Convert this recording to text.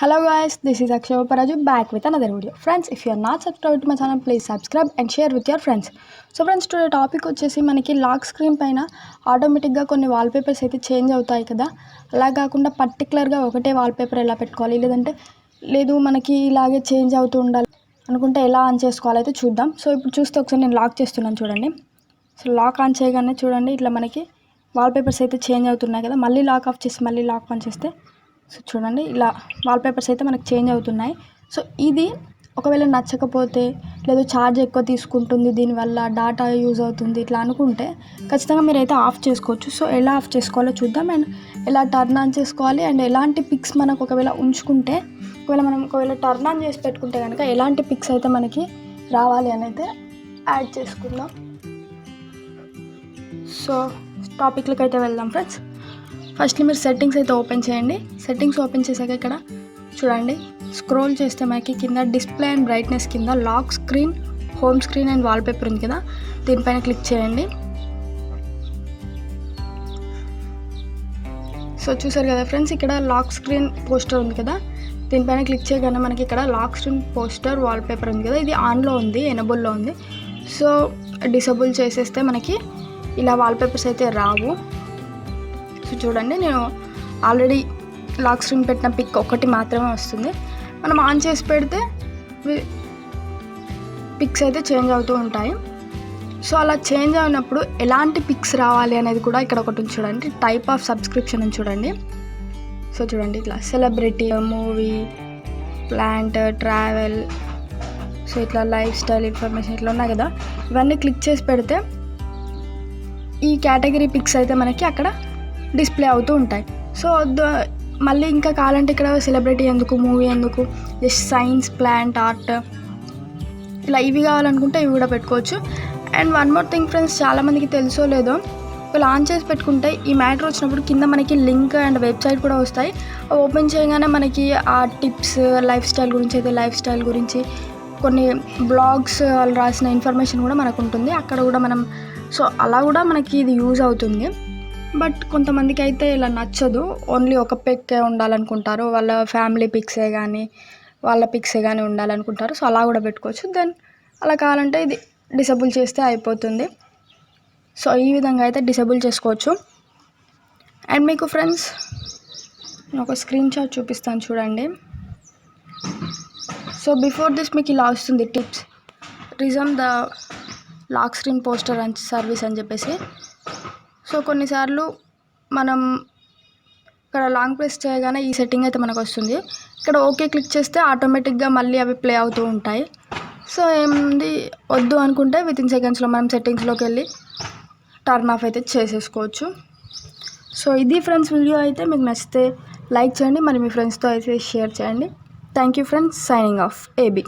Hello guys, this is Akshaya Bopparaju back with another video. Friends, if you are not subscribed to my channel, please subscribe and share with your friends. So friends, today topic వచ్చేసి మనకి lock screen పైన automatic గా కొన్ని wall papers అయితే change అవుతాయి కదా. అలా కాకుండా పర్టిక్యులర్ గా ఒకటే వాల్ పేపర్ ఎలా పెట్టుకోవాలి లేదంటే లేదు మనకి ఇలాగే చేంజ్ అవుతూ ఉండాలి అనుకుంటే ఎలా ఆన్ చేసుకోవాలో అయితే చూద్దాం. సో ఇప్పుడు చూస్తే ఒకసారి నేను లాక్ చేస్తున్నాను చూడండి. సో లాక్ ఆన్ చేయగానే చూడండి ఇట్లా మనకి వాల్ పేపర్స్ అయితే చేంజ్ అవుతున్నాయి కదా. మళ్ళీ లాక్ ఆఫ్ చేసి మళ్ళీ లాక్ ఆన్ చేస్తే సో చూడండి ఇలా వాల్ పేపర్స్ అయితే మనకు చేంజ్ అవుతున్నాయి. సో ఇది ఒకవేళ నచ్చకపోతే లేదు ఛార్జ్ ఎక్కువ తీసుకుంటుంది, దీనివల్ల డాటా యూజ్ అవుతుంది ఇట్లా అనుకుంటే ఖచ్చితంగా మీరైతే ఆఫ్ చేసుకోవచ్చు. సో ఎలా ఆఫ్ చేసుకోవాలో చూద్దాం అండ్ ఎలా టర్న్ ఆన్ చేసుకోవాలి అండ్ ఎలాంటి పిక్స్ మనకు ఒకవేళ ఉంచుకుంటే ఒకవేళ టర్న్ ఆన్ చేసి పెట్టుకుంటే కనుక ఎలాంటి పిక్స్ అయితే మనకి రావాలి అని అయితే యాడ్ చేసుకుందాం. సో టాపిక్లకి అయితే వెళ్దాం ఫ్రెండ్స్. ఫస్ట్లీ మీరు సెట్టింగ్స్ అయితే ఓపెన్ చేయండి. సెట్టింగ్స్ ఓపెన్ చేశాక ఇక్కడ చూడండి స్క్రోల్ చేస్తే మనకి కింద డిస్ప్లే అండ్ బ్రైట్నెస్ కింద lock screen, home screen and wallpaper ఉంది కదా, దీనిపైన క్లిక్ చేయండి. సో చూసారు కదా ఫ్రెండ్స్, ఇక్కడ లాక్ స్క్రీన్ పోస్టర్ ఉంది కదా, దీనిపైన క్లిక్ చేయగానే మనకి ఇక్కడ లాక్ స్క్రీన్ పోస్టర్ వాల్పేపర్ ఉంది కదా, ఇది ఆన్లో ఉంది, ఎనబుల్లో ఉంది. సో డిసేబుల్ చేసేస్తే మనకి ఇలా వాల్పేపర్స్ అయితే రావు. చూడండి నేను ఆల్రెడీ లాక్ స్క్రీన్ పెట్టిన పిక్ ఒకటి మాత్రమే వస్తుంది. మనం ఆన్ చేసి పెడితే పిక్స్ అయితే చేంజ్ అవుతూ ఉంటాయి. సో అలా చేంజ్ అయినప్పుడు ఎలాంటి పిక్స్ రావాలి అనేది కూడా ఇక్కడ ఒకటి చూడండి, టైప్ ఆఫ్ సబ్స్క్రిప్షన్ అని చూడండి. సో చూడండి ఇట్లా celebrity, movie, plant, travel, so ఇట్లా లైఫ్ స్టైల్ ఇన్ఫర్మేషన్ ఇట్లా ఉన్నాయి కదా, ఇవన్నీ క్లిక్ చేసి పెడితే ఈ కేటగిరీ పిక్స్ అయితే మనకి అక్కడ డిస్ప్లే అవుతూ ఉంటాయి. సో మళ్ళీ ఇంకా కావాలంటే ఇక్కడ సెలబ్రిటీ ఎందుకు, మూవీ ఎందుకు, జస్ట్ సైన్స్, ప్లాంట్, ఆర్ట్ ఇలా ఇవి కావాలనుకుంటే ఇవి కూడా పెట్టుకోవచ్చు. And one more thing friends, చాలామందికి తెలుసో లేదో ఇలా ఆన్ చేసి పెట్టుకుంటే ఈ మ్యాటర్ వచ్చినప్పుడు కింద మనకి లింక్ అండ్ వెబ్సైట్ కూడా వస్తాయి. ఓపెన్ చేయగానే మనకి ఆ టిప్స్, లైఫ్ స్టైల్ గురించి అయితే లైఫ్ స్టైల్ గురించి కొన్ని బ్లాగ్స్ వాళ్ళు రాసిన ఇన్ఫర్మేషన్ కూడా మనకు ఉంటుంది అక్కడ కూడా మనం. సో అలా కూడా మనకి ఇది యూజ్ అవుతుంది. బట్ కొంతమందికి అయితే ఇలా నచ్చదు, ఓన్లీ ఒక పిక్కే ఉండాలనుకుంటారు, వాళ్ళ ఫ్యామిలీ పిక్సే కానీ వాళ్ళ పిక్సే కానీ ఉండాలనుకుంటారు. సో అలా కూడా పెట్టుకోవచ్చు. దెన్ అలా కావాలంటే ఇది డిసేబుల్ చేస్తే అయిపోతుంది. సో ఈ విధంగా అయితే డిసేబుల్ చేసుకోవచ్చు. అండ్ మీకు ఫ్రెండ్స్ నేను ఒక స్క్రీన్ షాట్ చూపిస్తాను చూడండి. సో బిఫోర్ దిస్ మీకు ఇలా వస్తుంది tips, resume the lock screen poster and service అని చెప్పేసి. సో కొన్నిసార్లు మనం ఇక్కడ లాంగ్ ప్రెస్ చేయగానే ఈ సెట్టింగ్ అయితే మనకు వస్తుంది. ఇక్కడ ఓకే క్లిక్ చేస్తే ఆటోమేటిక్గా మళ్ళీ అవి ప్లే అవుతూ ఉంటాయి. సో ఏముంది వద్దు అనుకుంటే వితిన్ సెకండ్స్లో మనం సెట్టింగ్స్లోకి వెళ్ళి టర్న్ ఆఫ్ అయితే చేసేసుకోవచ్చు. సో ఇది ఫ్రెండ్స్ వీడియో అయితే మీకు నచ్చితే లైక్ చేయండి, మరి మీ ఫ్రెండ్స్తో అయితే షేర్ చేయండి. Thank you friends, signing off AB.